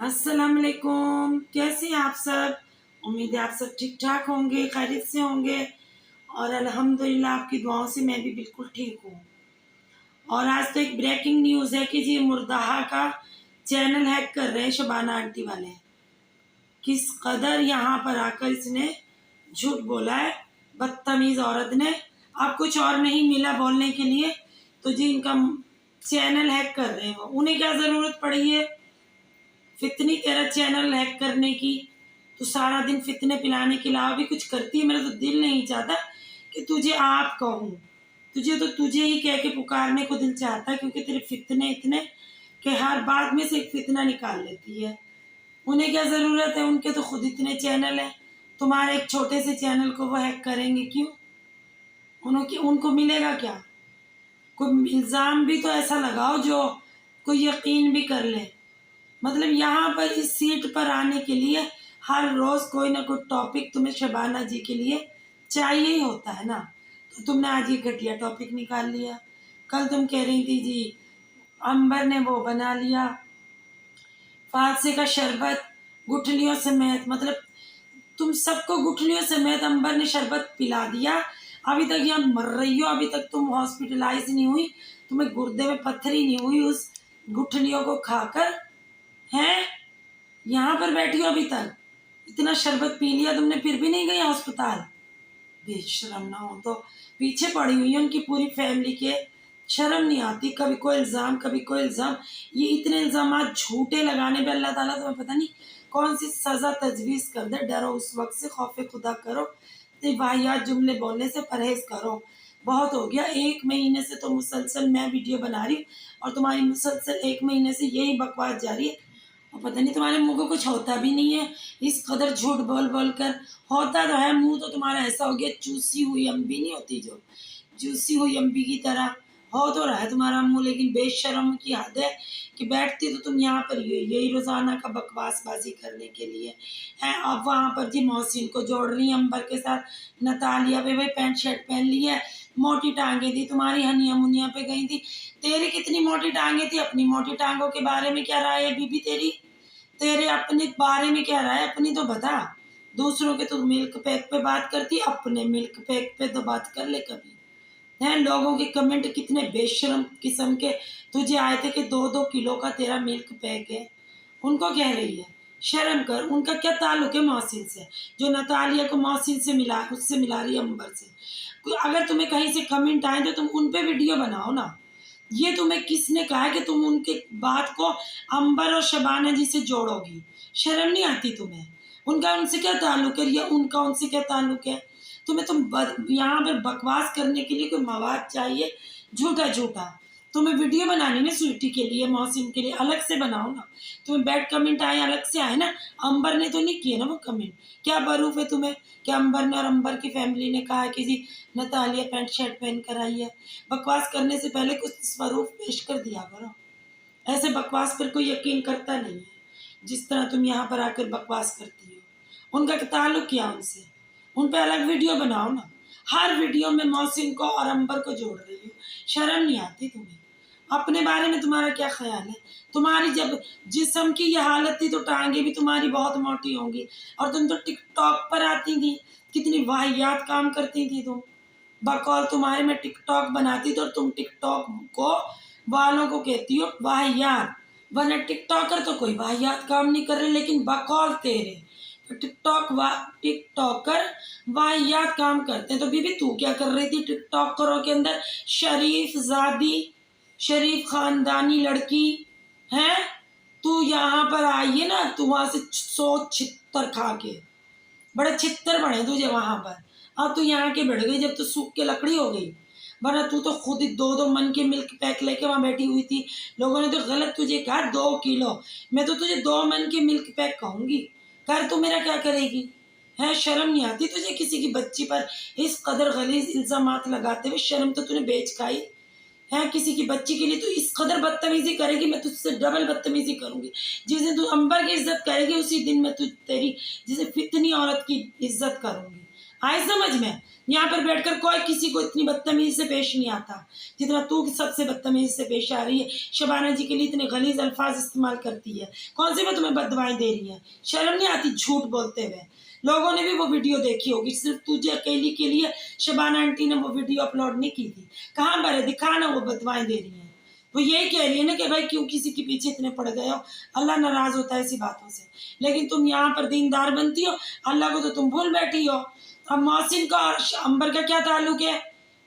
अस्सलाम वालेकुम। कैसे हैं आप सब? उम्मीद है आप सब ठीक ठाक होंगे, खैरियत से होंगे। और अल्हम्दुलिल्लाह आपकी दुआओं से मैं भी बिल्कुल ठीक हूँ। और आज तो एक ब्रेकिंग न्यूज़ है कि जी मुर्दाहा का चैनल हैक कर रहे हैं शबाना आंटी वाले। किस कदर यहाँ पर आकर इसने झूठ बोला है, बदतमीज औरत ने। अब कुछ और नहीं मिला बोलने के लिए तो जी इनका चैनल हैक कर रहे हो। उन्हें क्या ज़रूरत पड़ी है फितनी तेरा चैनल हैक करने की? तो सारा दिन फितने पिलाने के अलावा भी कुछ करती है? मेरा तो दिल नहीं चाहता कि तुझे आप कहूँ। तुझे तो तुझे ही कह के पुकारने को दिल चाहता है, क्योंकि तेरे फितने इतने कि हर बात में से एक फितना निकाल लेती है। उन्हें क्या ज़रूरत है? उनके तो खुद इतने चैनल हैं। तुम्हारे एक छोटे से चैनल को वो हैक करेंगे क्यों? उनको मिलेगा क्या? कोई इल्ज़ाम भी तो ऐसा लगाओ जो कोई यकीन भी कर ले। मतलब यहाँ पर इस सीट पर आने के लिए हर रोज़ कोई ना कोई टॉपिक तुम्हें शबाना जी के लिए चाहिए ही होता है ना। तो तुमने आज ये घटिया टॉपिक निकाल लिया। कल तुम कह रही थी जी अंबर ने वो बना लिया फांसे का शरबत गुठलियों समेत। मतलब तुम सबको गुठलियों समेत अंबर ने शरबत पिला दिया। अभी तक यहाँ मर रही हो, अभी तक तुम हॉस्पिटलाइज नहीं हुई, तुम्हें गुर्दे में पत्थरी नहीं हुई उस गुठलियों को खाकर। हैं यहाँ पर बैठी हो अभी तक, इतना शरबत पी लिया तुमने फिर भी नहीं गई अस्पताल? बेशरम ना हो तो पीछे पड़ी हुई है उनकी पूरी फैमिली के। शर्म नहीं आती? कभी कोई इल्ज़ाम कभी कोई इल्ज़ाम। ये इतने इल्ज़ाम झूठे लगाने पे अल्लाह ताला तुम्हें पता नहीं कौन सी सज़ा तजवीज़ कर दे। डरो उस वक्त से, खौफ खुदा करो, तो वाहियात जुमले बोलने से परहेज़ करो। बहुत हो गया। 1 महीने से तो मुसलसल मैं वीडियो बना रही हूँ और तुम्हारी मुसलसल 1 महीने से यही बकवास जारी है। और पता नहीं तुम्हारे मुंह को कुछ होता भी नहीं है, इस कदर झूठ बोल बोल कर। होता तो है, मुंह तो तुम्हारा ऐसा हो गया चूसी हुई अम्बी नहीं होती जो, चूसी हुई अम्बी की तरह हो तो रहा है तुम्हारा मुंह। लेकिन बेशर्म की हद है कि बैठती तो तुम यहाँ पर यही रोजाना का बकवासबाजी करने के लिए है। अब वहाँ पर जी मोहसिन को जोड़ रही है अंबर के साथ। नतालिया पे भाई पैंट शर्ट पहन ली है, मोटी टांगे थी तुम्हारी, हनिया मुनिया पे गई थी। तेरी कितनी मोटी टांगे थी? अपनी मोटी टांगों के बारे में क्या राय है बीबी तेरी? तेरे अपने बारे में क्या राय है अपनी तो बता। दूसरों के तो मिल्क पैक पे बात करती, अपने मिल्क पैक पे तो बात कर ले कभी। हैं लोगों के कमेंट कितने बेशर्म किस्म के तुझे आए थे कि 2-2 किलो का तेरा मिल्क पैक है। उनको कह रही है शर्म कर। उनका क्या ताल्लुक है मोहसिन से, जो नतालिया को मोहसिन से मिला, उससे मिला रही है अंबर से? अगर तुम्हें कहीं से कमेंट आए तो तुम उन पे वीडियो बनाओ ना। ये तुम्हें किसने कहा है कि तुम उनके बात को अंबर और शबाना जी से जोड़ोगी? शर्म नहीं आती तुम्हें? उनका उनसे क्या ताल्लुक है या उनका उनसे क्या ताल्लुक है? यहाँ पर बकवास करने के लिए कोई मवाद चाहिए झूठा झूठा। तुम्हें वीडियो बनानी ना स्वीटी के लिए, मोहसिन के लिए अलग से बनाओ ना। तुम्हें बैड कमेंट आए अलग से आए ना। अंबर ने तो नहीं किए ना वो कमेंट। क्या बरूफ है तुम्हें कि अंबर ने और अंबर की फैमिली ने कहा कि जी नतालिया पैंट शर्ट पहन कर आई है? बकवास करने से पहले कुछ स्वरूप पेश कर दिया करो। ऐसे बकवास पर कोई यकीन करता नहीं है जिस तरह तुम यहाँ पर आकर बकवास करती हो। उनका ताल्लुक क्या उनसे? उन पे अलग वीडियो बनाओ ना। हर वीडियो में मोहसिन को और अंबर को जोड़ रही हो। शर्म नहीं आती तुम्हें? अपने बारे में तुम्हारा क्या ख्याल है? तुम्हारी जब जिस्म की ये हालत थी तो टांगे भी तुम्हारी बहुत मोटी होंगी। और तुम तो टिकटॉक पर आती थी, कितनी वाहियात काम करती थी तुम। बकौल तुम्हारे में टिकटॉक बनाती तो तुम टिकटॉक को वालों को कहती हो वाहियात, वरना टिकटॉकर तो कोई वाहियात काम नहीं कर रहे, लेकिन बकौल तेरे तो टिकटॉकर वाहियात काम करते हैं। तो बीबी तू क्या कर रही थी टिकटॉकरों के अंदर? शरीफ जादी, शरीफ खानदानी लड़की है तू। यहाँ पर आई है ना, तू वहां से 100 छितर खा के बड़े छितर बने तुझे वहां पर। अब तू यहाँ के बढ़ गई जब तू सूख के लकड़ी हो गई, वरना तू तो खुद ही 2-2 मन के मिल्क पैक लेके वहां बैठी हुई थी। लोगों ने तो गलत तुझे कहा 2 किलो, मैं तो तुझे 2 मन के मिल्क पैक कहूंगी। कर तू मेरा क्या करेगी? है शर्म नहीं आती तुझे किसी की बच्ची पर इस कदर गलीज इल्जामात लगाते हुए? शर्म तो तूने बेच खाई है। किसी की बच्ची के लिए तू इस कदर बदतमीजी करेगी, मैं तुझसे डबल बदतमीजी करूंगी। जिस दिन तू अंबर की इज्जत करेगी उसी दिन मैं तुझ तेरी जिसे फितनी औरत की इज्जत करूंगी। आए समझ में? यहाँ पर बैठकर कोई किसी को इतनी बदतमीजी से पेश नहीं आता जितना तू सबसे बदतमीजी से पेश आ रही है। शबाना जी के लिए इतने गलीज अल्फाज इस्तेमाल करती है। कौन सी मैं तुम्हें बददुआएं दे रही है? शर्म नहीं आती झूठ बोलते हुए? लोगों ने भी वो वीडियो देखी होगी, सिर्फ तुझे अकेली के लिए शबाना आंटी ने वो वीडियो अपलोड नहीं की थी। कहाँ पर है? दिखा ना वो बददुआएं दे रही है। वो यही कह रही है ना कि भाई क्यों किसी के पीछे इतने पड़ गए हो, अल्लाह नाराज होता है ऐसी बातों से। लेकिन तुम यहाँ पर दीनदार बनती हो, अल्लाह को तो तुम भूल बैठी हो। अब मोहसिन का और अंबर का क्या ताल्लुक है?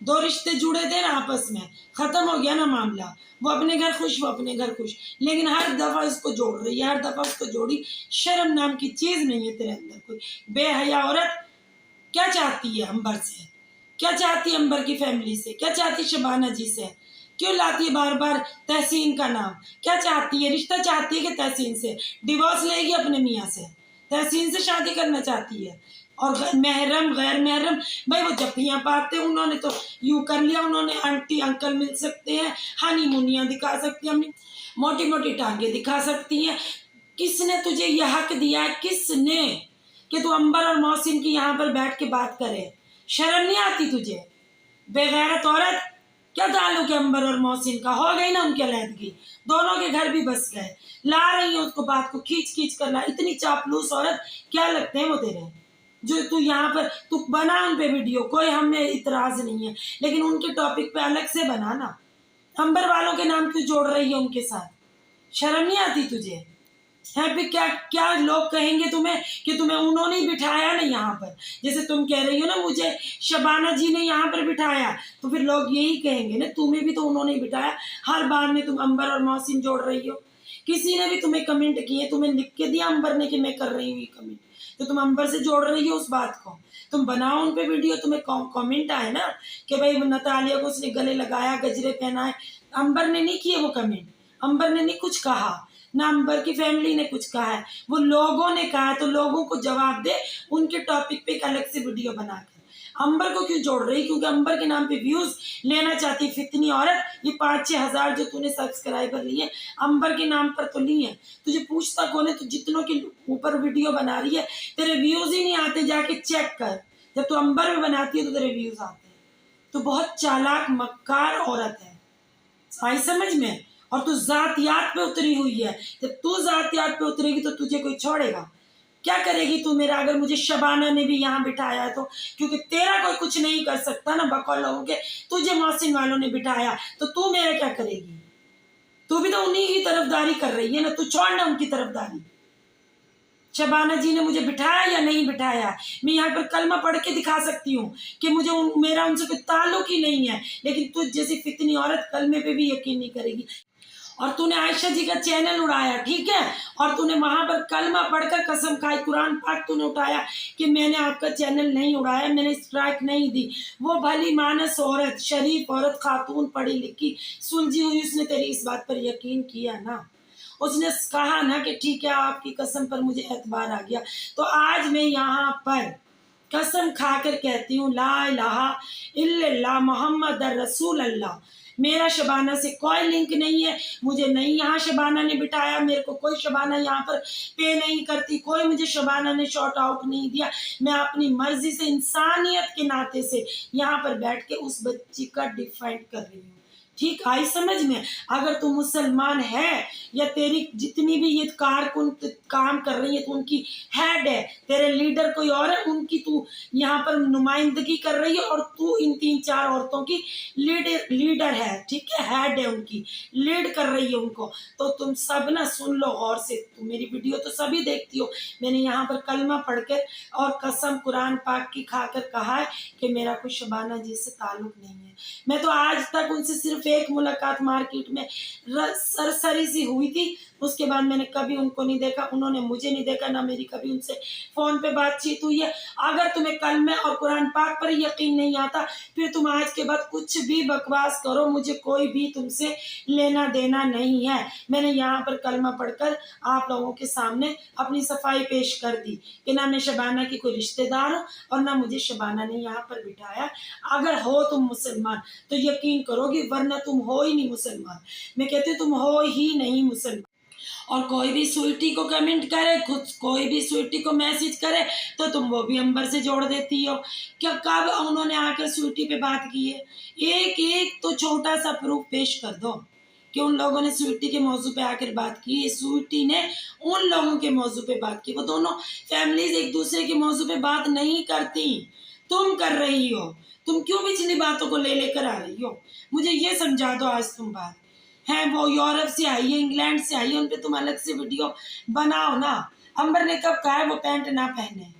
दो रिश्ते जुड़े थे ना आपस में, खत्म हो गया ना मामला। वो अपने घर खुश, वो अपने घर खुश, लेकिन हर दफा इसको जोड़ रही है, हर दफा उसको जोड़ी। शर्म नाम की चीज नहीं है तेरे अंदर कोई। बेहया औरत क्या चाहती है अंबर से? क्या चाहती है अंबर की फैमिली से? क्या चाहती शबाना जी से? क्यों लाती है बार बार तहसीन का नाम? क्या चाहती है? रिश्ता चाहती है कि तहसीन से डिवोर्स लेगी अपने मियाँ से? तहसीन से शादी करना चाहती है? और महरम गैर महरम, भाई वो जफ्फियाँ पाते हैं, उन्होंने तो यूँ कर लिया, उन्होंने आंटी अंकल मिल सकते हैं, हनी मुनियाँ दिखा सकती हैं, अपनी मोटी मोटी टांगे दिखा सकती हैं। किसने तुझे यह हक दिया है? किसने कि तू अंबर और मोहसिन की यहाँ पर बैठ के बात करे? शर्म नहीं आती तुझे? बेगैरत औरत! क्या ताल्लुक है अंबर और मोहसिन का? हो गई ना उनकी अलहदगी, दोनों के घर भी बस गए। ला रही है उसको, बात को खींच खींच कर ला। इतनी चापलूस औरत, क्या लगते हैं वो तेरे? जो तू यहाँ पर तू बना उन पे वीडियो, कोई हमें इतराज नहीं है, लेकिन उनके टॉपिक पे अलग से बना ना। अंबर वालों के नाम क्यों जोड़ रही है उनके साथ? शर्म नहीं आती तुझे? यहाँ पे क्या क्या लोग कहेंगे तुम्हें कि तुम्हें उन्होंने बिठाया ना यहाँ पर। जैसे तुम कह रही हो ना मुझे शबाना जी ने यहाँ पर बिठाया, तो फिर लोग यही कहेंगे ना तुम्हें भी तो उन्होंने बिठाया। हर बार में तुम अंबर और मोहसिन जोड़ रही हो। किसी ने भी तुम्हें कमेंट किए, तुम्हें लिख के दिया अंबर ने कि मैं कर रही हूँ ये कमेंट, तो तुम अंबर से जोड़ रही हो उस बात को। तुम बनाओ उन पे वीडियो, तुम्हें कमेंट आए ना कि भाई नतालिया को उसने गले लगाया, गजरे पहनाए। अंबर ने नहीं किए वो कमेंट, अंबर ने नहीं कुछ कहा, ना अंबर की फैमिली ने कुछ कहा है, वो लोगों ने कहा है। तो लोगों को जवाब दे उनके टॉपिक पे एक अलग से वीडियो बनाकर। अंबर को क्यों जोड़ रही? क्योंकि अंबर के नाम पे व्यूज लेना चाहती फितनी औरत। ये 5-6 हजार जो तूने सब्सक्राइबर लिए अंबर के नाम पर तो लिए हैं, तुझे पूछता कौन है? तू जितनों के ऊपर वीडियो बना रही है, तेरे व्यूज ही नहीं आते, जाके चेक कर। जब तू अंबर में बनाती है तो तेरे व्यूज आते हैं। तो बहुत चालाक मक्कार औरत है, आई समझ में? और तू जातियात पे उतरी हुई है। जब तू जातियात पे उतरेगी तो तुझे कोई छोड़ेगा? क्या करेगी तू मेरा? अगर मुझे शबाना ने भी यहाँ बिठाया है तो, क्योंकि तेरा कोई कुछ नहीं कर सकता ना बकौल लोगों के। तुझे मोहसिन वालों ने बिठाया तो तू मेरा क्या करेगी? तू भी तो उन्हीं की तरफदारी कर रही है ना, तू छोड़ ना उनकी तरफदारी। शबाना जी ने मुझे बिठाया या नहीं बिठाया, मैं यहाँ पर कलमा पढ़ के दिखा सकती हूँ कि मुझे मेरा उनसे कोई ताल्लुक ही नहीं है। लेकिन तुझ जैसी फितनी औरत कलमे पे भी यकीन नहीं करेगी। और तूने आयशा जी का चैनल उड़ाया, ठीक है, और तूने वहां पर कलमा पढ़कर कसम खाई, कुरान पाक तूने उठाया कि मैंने आपका चैनल नहीं उड़ाया, मैंने स्ट्राइक नहीं दी। वो भली मानस औरत, शरीफ औरत, खातून, पढ़ी लिखी, सुलझी हुई, उसने तेरी इस बात पर यकीन किया ना। उसने कहा ना कि ठीक है आपकी कसम पर मुझे एतबार आ गया। तो आज मैं यहाँ पर कसम खाकर कहती हूँ ला इलाहा इल्लल्लाह मोहम्मद रसूल अल्लाह। मेरा शबाना से कोई लिंक नहीं है, मुझे नहीं यहाँ शबाना ने बिठाया, मेरे को कोई शबाना यहाँ पर पे नहीं करती, कोई मुझे शबाना ने शॉर्ट आउट नहीं दिया। मैं अपनी मर्जी से, इंसानियत के नाते से यहाँ पर बैठ के उस बच्ची का डिफेंड कर रही हूँ। ठीक आई समझ में? अगर तू मुसलमान है या तेरी जितनी भी ये कारकुन काम कर रही है, तो उनकी हेड है, तेरे लीडर कोई और है, उनकी तू यहाँ पर नुमाइंदगी कर रही है, और तू इन 3-4 औरतों की लीडर है, ठीक है, हेड है, उनकी लीड कर रही है उनको। तो तुम सब ना सुन लो गौर से, तुम मेरी वीडियो तो सभी देखती हो। मैंने यहाँ पर कलमा पढ़कर और कसम कुरान पाक की खाकर कहा है कि मेरा कोई शबाना जी से ताल्लुक नहीं है। मैं तो आज तक उनसे सिर्फ एक मुलाकात मार्केट में सरसरी सी हुई थी, उसके बाद मैंने कभी उनको नहीं देखा, उन्होंने मुझे नहीं देखा, ना मेरी कभी उनसे फोन पे बातचीत हुई है। अगर तुम्हें कलमे और कुरान पाक पर यकीन नहीं आता, फिर तुम आज के बाद कुछ भी बकवास करो, मुझे कोई भी तुमसे लेना देना नहीं है। मैंने यहाँ पर कलमा पढ़कर आप लोगों के सामने अपनी सफाई पेश कर दी कि ना मैं शबाना की कोई रिश्तेदार हूँ और ना मुझे शबाना ने यहाँ पर बिठाया। अगर हो तुम मुसलमान तो यकीन करोगी, वरना तुम हो ही नहीं मुसलमान। मैं कहती हूँ तुम हो ही नहीं मुसलमान। और कोई भी स्वीटी को कमेंट करे, खुद कोई भी स्वीटी को मैसेज करे तो तुम वो भी अंबर से जोड़ देती हो। क्या कब उन्होंने आकर स्वीटी पे बात की है? एक एक तो छोटा सा प्रूफ पेश कर दो कि उन लोगों ने स्वीटी के मौजू पे आकर बात की, स्वीटी ने उन लोगों के मौजू पे बात की। वो दोनों फैमिलीज एक दूसरे के मौजू पे बात नहीं करती, तुम कर रही हो। तुम क्यों पिछली बातों को ले लेकर आ रही हो? मुझे ये समझा दो आज तुम बात है। वो यूरोप से आई है, इंग्लैंड से आई है, उन पे तुम अलग से वीडियो बनाओ ना। अंबर ने कब कहा है वो पैंट ना पहने?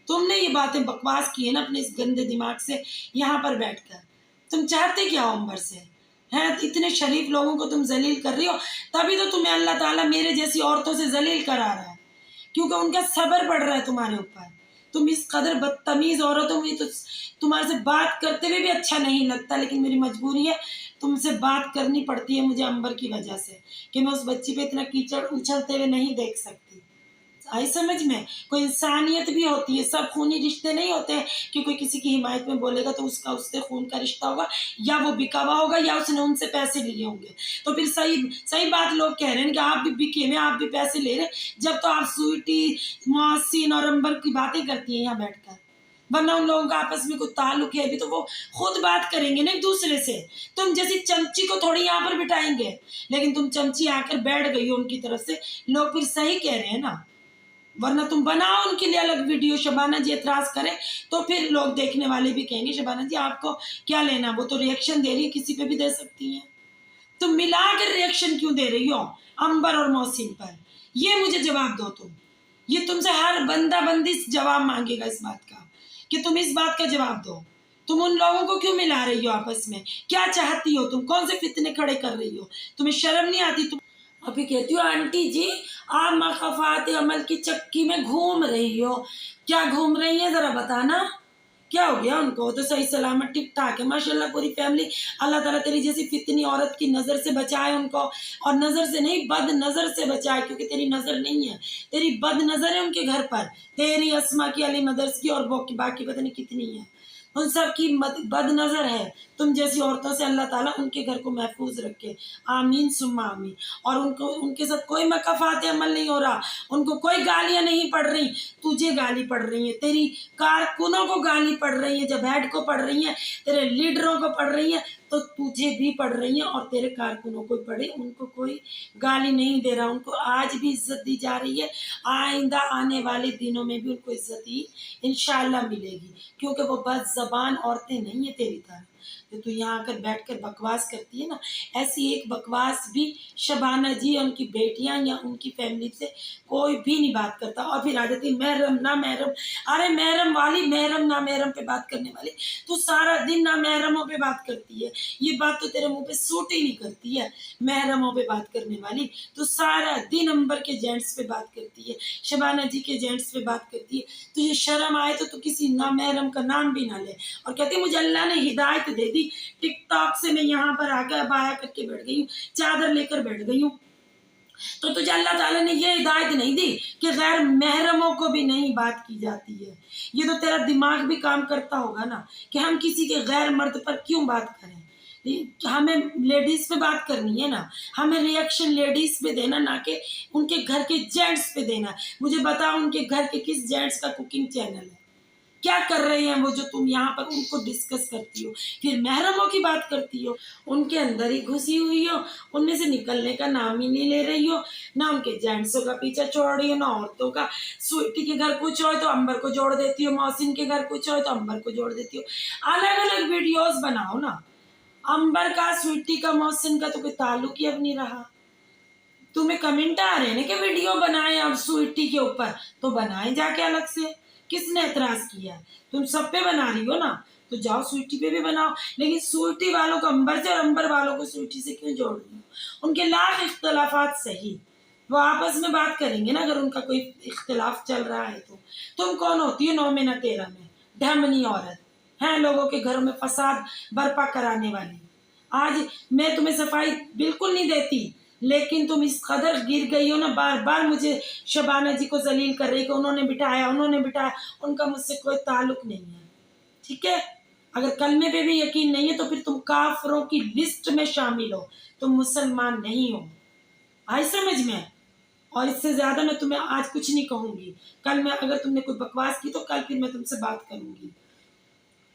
तुमने ये बातें बकवास की है ना अपने इस गंदे दिमाग से यहाँ पर बैठकर। तुम चाहते क्या हो अंबर से? हैं इतने शरीफ लोगों को तुम जलील कर रही हो, तभी तो तुम्हें अल्लाह ताला मेरे जैसी औरतों से जलील करा रहा है, क्योंकि उनका सब्र पड़ रहा है तुम्हारे ऊपर। तुम इस कदर बदतमीज औरत हो, मुझे तो तुम्हारे से बात करते हुए भी अच्छा नहीं लगता, लेकिन मेरी मजबूरी है, तुमसे बात करनी पड़ती है मुझे अंबर की वजह से, कि मैं उस बच्ची पे इतना कीचड़ उछलते हुए नहीं देख सकती। आई समझ में? कोई इंसानियत भी होती है, सब खूनी रिश्ते नहीं होते हैं कि कोई किसी की हिमायत में बोलेगा तो उसका उससे खून का रिश्ता होगा, या वो बिका हुआ होगा, या उसने उनसे पैसे लिए होंगे। तो फिर सही सही बात लोग कह रहे हैं कि आप भी बिके में, आप भी पैसे ले रहे हैं, जब तो आप स्वीटी, मोहसिन और अंबर की बातें करती हैं यहाँ बैठकर। वरना उन लोगों का आपस में कोई ताल्लुक है भी तो वो खुद बात करेंगे ना एक दूसरे से। तुम जैसी चमची को थोड़ी यहाँ पर बिठाएंगे, लेकिन तुम चमची आकर बैठ गई हो उनकी तरफ से। लोग फिर सही कह रहे हैं ना, वरना तुम बनाओ उनके लिए अलग वीडियो, शबाना जी एतराज करें तो फिर लोग देखने वाले भी कहेंगे शबाना जी आपको क्या लेना, वो तो रिएक्शन दे रही है, किसी पे भी दे सकती हैं। तुम मिलाकर रिएक्शन क्यों दे रही हो अंबर और मोहसिन पर? ये मुझे जवाब दो तुम। ये तुमसे हर बंदा बंदी जवाब मांगेगा इस बात का, कि तुम इस बात का जवाब दो। तुम उन लोगों को क्यों मिला रही हो आपस में? क्या चाहती हो तुम? कौन से फितने खड़े कर रही हो? तुम्हें शर्म नहीं आती? तुम अभी कहती हो आंटी जी आप मखफात अमल की चक्की में घूम रही हो। क्या घूम रही है जरा बताना? क्या हो गया उनको? तो सही सलामत ठीक ठाक है माशाल्लाह पूरी फैमिली। अल्लाह ताला तेरी जैसी फितनी औरत की नज़र से बचाए उनको, और नज़र से नहीं बद नज़र से बचाए, क्योंकि तेरी नज़र नहीं है, तेरी बद नज़र है उनके घर पर। तेरी अस्मा की, अली मदर्स की और बाकी पता नहीं कितनी है, उन सब की बद नज़र है। तुम जैसी औरतों से अल्लाह ताला उनके घर को महफूज रखे, आमीन सुम्मा आमीन। और उनको उनके साथ कोई मकफात अमल नहीं हो रहा, उनको कोई गालियां नहीं पड़ रही, तुझे गाली पड़ रही है, तेरी कारकुनों को गाली पड़ रही है, जब हेड को पड़ रही है, तेरे लीडरों को पड़ रही है, तो तुझे भी पड़ रही है, और तेरे कारकुनों को पड़े, उनको कोई गाली नहीं दे रहा, उनको आज भी इज्जत दी जा रही है, आइंदा आने वाले दिनों में भी उनको इज्जत ही इंशाल्लाह मिलेगी, क्योंकि वो बस ज़बान औरतें नहीं है तेरी तरह। जो तू यहाँ आकर बैठकर बकवास करती है ना, ऐसी एक बकवास भी शबाना जी या उनकी बेटियां या उनकी फैमिली से कोई भी नहीं बात करता। और फिर आ जाती महरम ना महरम। अरे महरम वाली, महरम ना महरम पे बात करने वाली, तू सारा दिन ना महरमों पे बात करती है। ये बात तो तेरे मुंह पे सूट ही नहीं करती है, महरमों पे बात करने वाली। तू सारा दिन अंबर के जेंट्स पे बात करती है, शबाना जी के जेंट्स पे बात करती है। तुझे शर्म आए तो तू किसी ना महरम का नाम भी ना ले, और कहती है मुझे अल्लाह ने हिदायत दे दी, टिकटॉक से मैं यहाँ पर आकर अबाया करके बैठ गई हूँ, चादर लेकर बैठ गई हूँ। तो तुझे अल्लाह ताला ने ये हिदायत नहीं दी कि गैर महरमों को भी नहीं बात की जाती है? ये तो तेरा दिमाग भी काम करता होगा ना, कि हम किसी के गैर मर्द पर क्यों बात करें? हमें लेडीज पे बात करनी है ना, हमें रिएक्शन लेडीज पे देना, ना कि उनके घर के जेंट्स पे देना। मुझे बताओ उनके घर के किस जेंट्स का कुकिंग चैनल है? क्या कर रहे हैं वो जो तुम यहाँ पर उनको डिस्कस करती हो, फिर महरमों की बात करती हो? उनके अंदर ही घुसी हुई हो, उनमें से निकलने का नाम ही नहीं ले रही हो, ना उनके जेंट्सों का पीछा छोड़ रही हो, ना औरतों का। स्वीटी के घर कुछ हो तो अंबर को जोड़ देती हो, मोहसिन के घर कुछ हो तो अंबर को जोड़ देती हो। अलग अलग वीडियोस बनाओ ना। अंबर का, स्वीटी का, मोहसिन का तो कोई ताल्लुक ही अब नहीं रहा। तुम्हें कमेंट आ रहे हैं कि वीडियो बनाए अब स्वीटी के ऊपर, तो बनाए जाके अलग से। किसने एतराज किया? तुम सब पे बना रही हो ना, तो जाओ स्वीटी पे भी बनाओ, लेकिन स्वीटी वालों को अंबर से और अंबर वालों को स्वीटी से क्यों जोड़ रही हो? उनके लाख इख्तलाफात सही, वो आपस में बात करेंगे ना, अगर उनका कोई इख्तलाफ चल रहा है तो। तुम कौन होती हो 9 में ना 13 में, ढमनी औरत है, लोगों के घरों में फसाद बर्पा कराने वाली। आज मैं तुम्हें सफाई बिल्कुल नहीं देती, लेकिन तुम इस कदर गिर गई हो ना, बार बार मुझे शबाना जी को जलील कर रही कि उन्होंने बिठाया, उन्होंने बिठाया। उनका मुझसे कोई ताल्लुक नहीं है, ठीक है? अगर कलमे पे भी यकीन नहीं है तो फिर तुम काफरों की लिस्ट में शामिल हो, तुम मुसलमान नहीं हो। आई समझ में? और इससे ज़्यादा मैं तुम्हें आज कुछ नहीं कहूँगी। कल मैं अगर तुमने कोई बकवास की तो कल फिर मैं तुमसे बात करूँगी।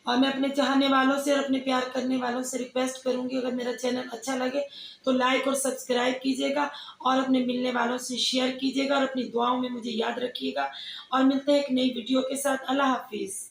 और मैं अपने चाहने वालों से और अपने प्यार करने वालों से रिक्वेस्ट करूँगी, अगर मेरा चैनल अच्छा लगे तो लाइक और सब्सक्राइब कीजिएगा और अपने मिलने वालों से शेयर कीजिएगा और अपनी दुआओं में मुझे याद रखिएगा। और मिलते हैं एक नई वीडियो के साथ। अल्लाह हाफ़िज़।